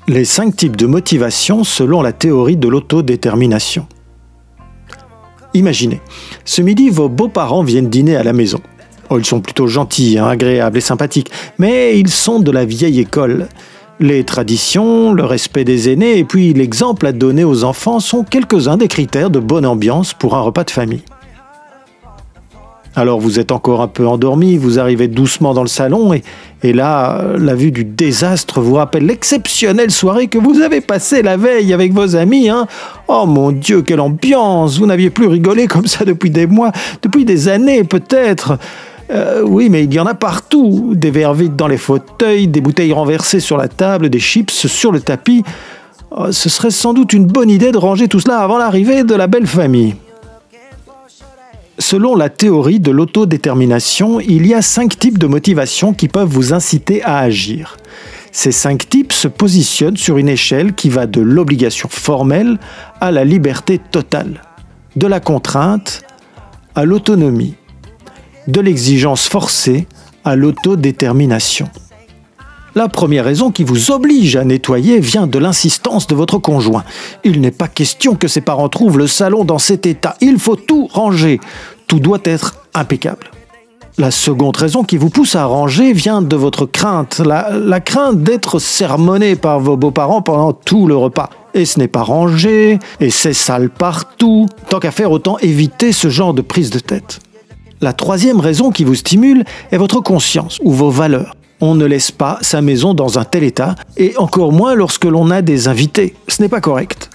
Les 5 types de motivation selon la théorie de l'autodétermination. Imaginez, ce midi, vos beaux-parents viennent dîner à la maison. Oh, ils sont plutôt gentils, agréables et sympathiques, mais ils sont de la vieille école. Les traditions, le respect des aînés et puis l'exemple à donner aux enfants sont quelques-uns des critères de bonne ambiance pour un repas de famille. Alors vous êtes encore un peu endormi, vous arrivez doucement dans le salon et là, la vue du désastre vous rappelle l'exceptionnelle soirée que vous avez passée la veille avec vos amis. Oh mon Dieu, quelle ambiance! Vous n'aviez plus rigolé comme ça depuis des mois, depuis des années peut-être. Oui, mais il y en a partout. Des verres vides dans les fauteuils, des bouteilles renversées sur la table, des chips sur le tapis. Oh, ce serait sans doute une bonne idée de ranger tout cela avant l'arrivée de la belle famille. Selon la théorie de l'autodétermination, il y a 5 types de motivation qui peuvent vous inciter à agir. Ces 5 types se positionnent sur une échelle qui va de l'obligation formelle à la liberté totale, de la contrainte à l'autonomie, de l'exigence forcée à l'autodétermination. La première raison qui vous oblige à nettoyer vient de l'insistance de votre conjoint. Il n'est pas question que ses parents trouvent le salon dans cet état. Il faut tout ranger. Tout doit être impeccable. La seconde raison qui vous pousse à ranger vient de votre crainte. La crainte d'être sermonné par vos beaux-parents pendant tout le repas. Et ce n'est pas rangé, et c'est sale partout. Tant qu'à faire, autant éviter ce genre de prise de tête. La troisième raison qui vous stimule est votre conscience ou vos valeurs. On ne laisse pas sa maison dans un tel état, et encore moins lorsque l'on a des invités. Ce n'est pas correct.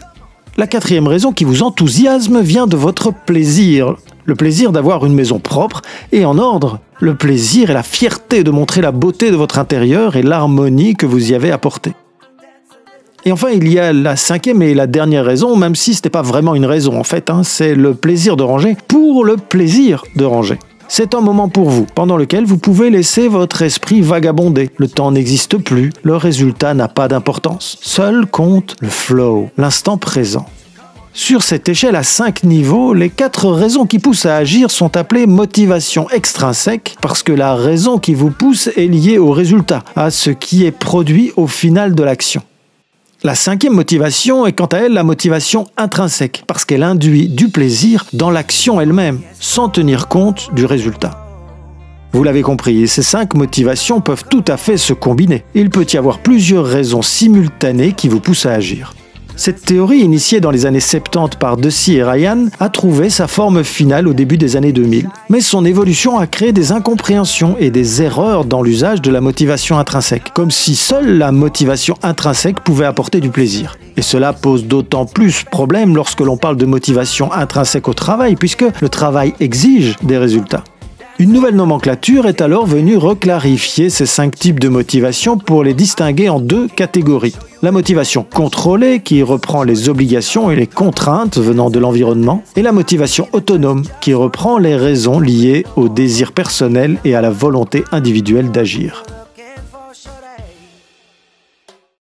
La quatrième raison qui vous enthousiasme vient de votre plaisir. Le plaisir d'avoir une maison propre et en ordre. Le plaisir et la fierté de montrer la beauté de votre intérieur et l'harmonie que vous y avez apportée. Et enfin, il y a la 5e et la dernière raison, même si ce n'est pas vraiment une raison en fait, c'est le plaisir de ranger pour le plaisir de ranger. C'est un moment pour vous, pendant lequel vous pouvez laisser votre esprit vagabonder. Le temps n'existe plus, le résultat n'a pas d'importance. Seul compte le flow, l'instant présent. Sur cette échelle à 5 niveaux, les 4 raisons qui poussent à agir sont appelées motivation extrinsèque, parce que la raison qui vous pousse est liée au résultat, à ce qui est produit au final de l'action. La 5e motivation est quant à elle la motivation intrinsèque, parce qu'elle induit du plaisir dans l'action elle-même, sans tenir compte du résultat. Vous l'avez compris, ces 5 motivations peuvent tout à fait se combiner. Il peut y avoir plusieurs raisons simultanées qui vous poussent à agir. Cette théorie, initiée dans les années 70 par Deci et Ryan, a trouvé sa forme finale au début des années 2000. Mais son évolution a créé des incompréhensions et des erreurs dans l'usage de la motivation intrinsèque, comme si seule la motivation intrinsèque pouvait apporter du plaisir. Et cela pose d'autant plus problème lorsque l'on parle de motivation intrinsèque au travail, puisque le travail exige des résultats. Une nouvelle nomenclature est alors venue reclarifier ces 5 types de motivation pour les distinguer en 2 catégories. La motivation contrôlée, qui reprend les obligations et les contraintes venant de l'environnement, et la motivation autonome, qui reprend les raisons liées au désir personnel et à la volonté individuelle d'agir.